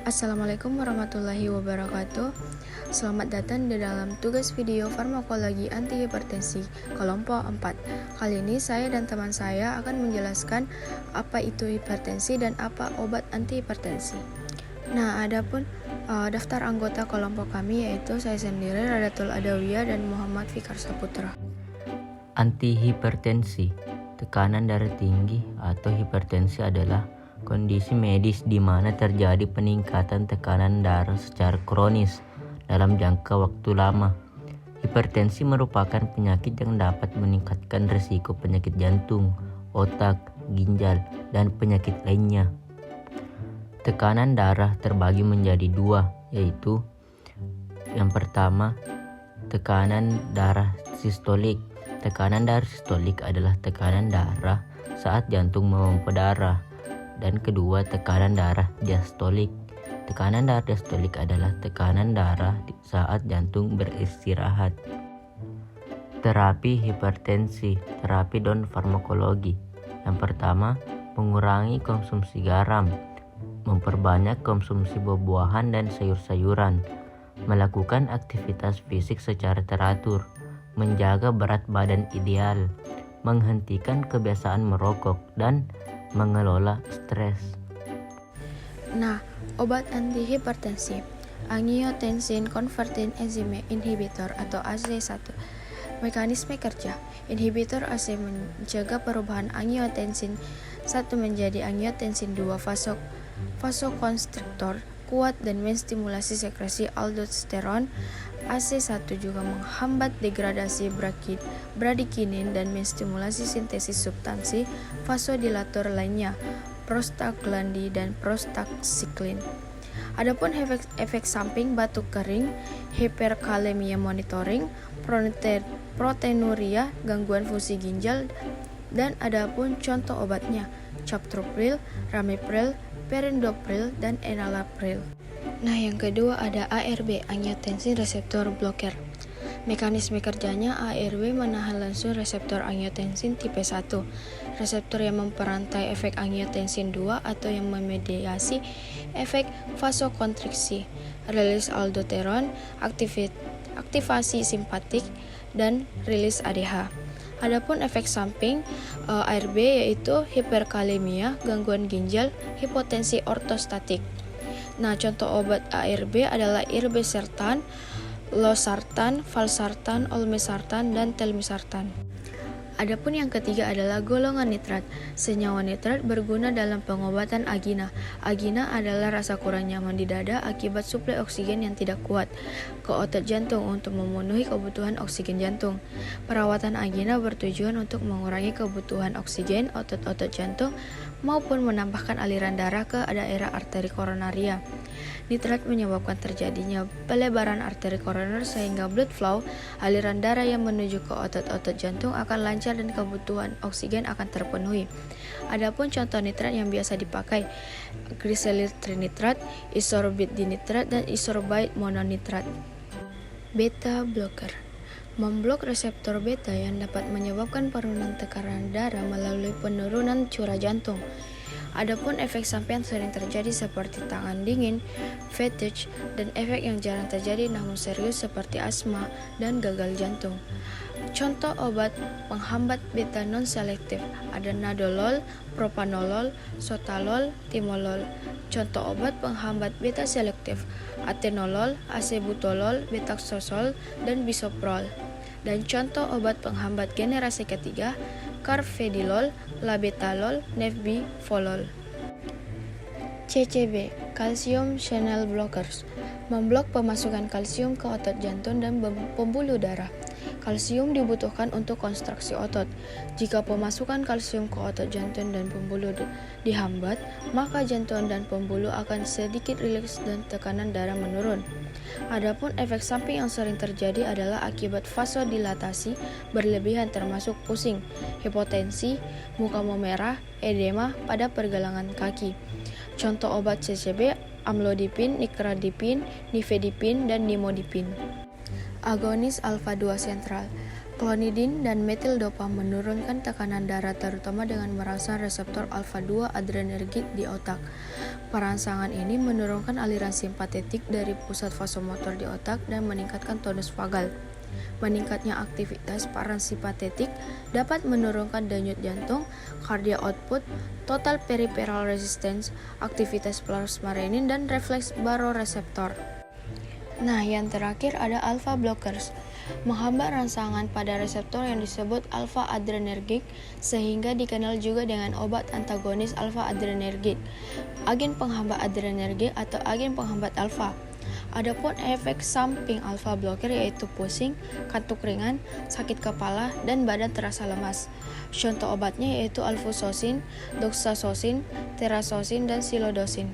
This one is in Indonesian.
Assalamualaikum warahmatullahi wabarakatuh. Selamat datang di dalam tugas video farmakologi antihipertensi kelompok 4. Kali ini saya dan teman saya akan menjelaskan apa itu hipertensi dan apa obat antihipertensi. Nah, adapun daftar anggota kelompok kami yaitu saya sendiri, Radatul Adawiyah, dan Muhammad Fikar Saputra. Antihipertensi, tekanan darah tinggi atau hipertensi adalah kondisi medis di mana terjadi peningkatan tekanan darah secara kronis dalam jangka waktu lama. Hipertensi merupakan penyakit yang dapat meningkatkan risiko penyakit jantung, otak, ginjal, dan penyakit lainnya. Tekanan darah terbagi menjadi dua, yaitu yang pertama, tekanan darah sistolik. Tekanan darah sistolik adalah tekanan darah saat jantung memompa darah. Dan kedua, tekanan darah diastolik. Tekanan darah diastolik adalah tekanan darah saat jantung beristirahat. Terapi hipertensi, terapi dan farmakologi. Yang pertama, mengurangi konsumsi garam, memperbanyak konsumsi buah-buahan dan sayur-sayuran, melakukan aktivitas fisik secara teratur, menjaga berat badan ideal, menghentikan kebiasaan merokok, dan mengelola stres. Nah, obat antihipertensi, angiotensin converting enzyme inhibitor atau AC1. Mekanisme kerja, inhibitor AC mencegah perubahan angiotensin 1 menjadi angiotensin 2 vasokonstriktor kuat dan menstimulasi sekresi aldosteron. AC1 juga menghambat degradasi bradikinin dan menstimulasi sintesis substansi vasodilator lainnya, prostaglandin dan prostacyclin. Adapun efek samping batuk kering, hiperkalemia monitoring, proteinuria, gangguan fungsi ginjal, dan adapun contoh obatnya, captopril, ramipril, perindopril, dan enalapril. Nah, yang kedua ada ARB, angiotensin receptor blocker. Mekanisme kerjanya, ARB menahan langsung reseptor angiotensin tipe 1, reseptor yang memperantai efek angiotensin 2 atau yang memediasi efek vasokonstriksi, rilis aldosteron, aktivasi simpatik, dan rilis ADH. Adapun efek samping ARB yaitu hiperkalemia, gangguan ginjal, hipotensi ortostatik. Nah, contoh obat ARB adalah irbesartan, losartan, valsartan, olmesartan, dan telmisartan. Adapun yang ketiga adalah golongan nitrat. Senyawa nitrat berguna dalam pengobatan angina. Angina adalah rasa kurang nyaman di dada akibat suplai oksigen yang tidak kuat ke otot jantung untuk memenuhi kebutuhan oksigen jantung. Perawatan angina bertujuan untuk mengurangi kebutuhan oksigen otot-otot jantung maupun menambahkan aliran darah ke daerah arteri koronaria. Nitrat menyebabkan terjadinya pelebaran arteri koroner sehingga blood flow, aliran darah yang menuju ke otot-otot jantung akan lancar dan kebutuhan oksigen akan terpenuhi. Adapun contoh nitrat yang biasa dipakai, glyceryl trinitrat, isorbit dinitrat, dan isorbait mononitrat. Beta blocker memblok reseptor beta yang dapat menyebabkan penurunan tekanan darah melalui penurunan curah jantung. Adapun efek samping sering terjadi seperti tangan dingin, fatigue, dan efek yang jarang terjadi namun serius seperti asma dan gagal jantung. Contoh obat penghambat beta non-selektif ada nadolol, propanolol, sotalol, timolol. Contoh obat penghambat beta selektif atenolol, acebutolol, betaxosol, dan bisoprol. Dan contoh obat penghambat generasi ketiga, carvedilol, labetalol, nebivolol. CCB, calcium channel blockers, memblok pemasukan kalsium ke otot jantung dan pembuluh darah. Kalsium dibutuhkan untuk konstruksi otot. Jika pemasukan kalsium ke otot jantung dan pembuluh dihambat, maka jantung dan pembuluh akan sedikit rileks dan tekanan darah menurun. Adapun efek samping yang sering terjadi adalah akibat vasodilatasi berlebihan termasuk pusing, hipotensi, muka memerah, edema pada pergelangan kaki. Contoh obat CCB, amlodipin, nicardipin, nifedipin, dan nimodipin. Agonis alfa 2 sentral Clonidine dan metildopa menurunkan tekanan darah terutama dengan merangsang reseptor alfa-2 adrenergik di otak. Perangsangan ini menurunkan aliran simpatetik dari pusat vasomotor di otak dan meningkatkan tonus vagal. Meningkatnya aktivitas parasimpatetik dapat menurunkan denyut jantung, cardiac output, total peripheral resistance, aktivitas plasma renin, dan refleks baroreseptor. Nah, yang terakhir ada alpha blockers. Menghambat rangsangan pada reseptor yang disebut alpha adrenergic sehingga dikenal juga dengan obat antagonis alpha adrenergic, agen penghambat adrenergic atau agen penghambat alpha. Adapun efek samping alpha blocker yaitu pusing, kantuk ringan, sakit kepala, dan badan terasa lemas. Contoh obatnya yaitu alfuzosin, doxazosin, terazosin, dan silodosin.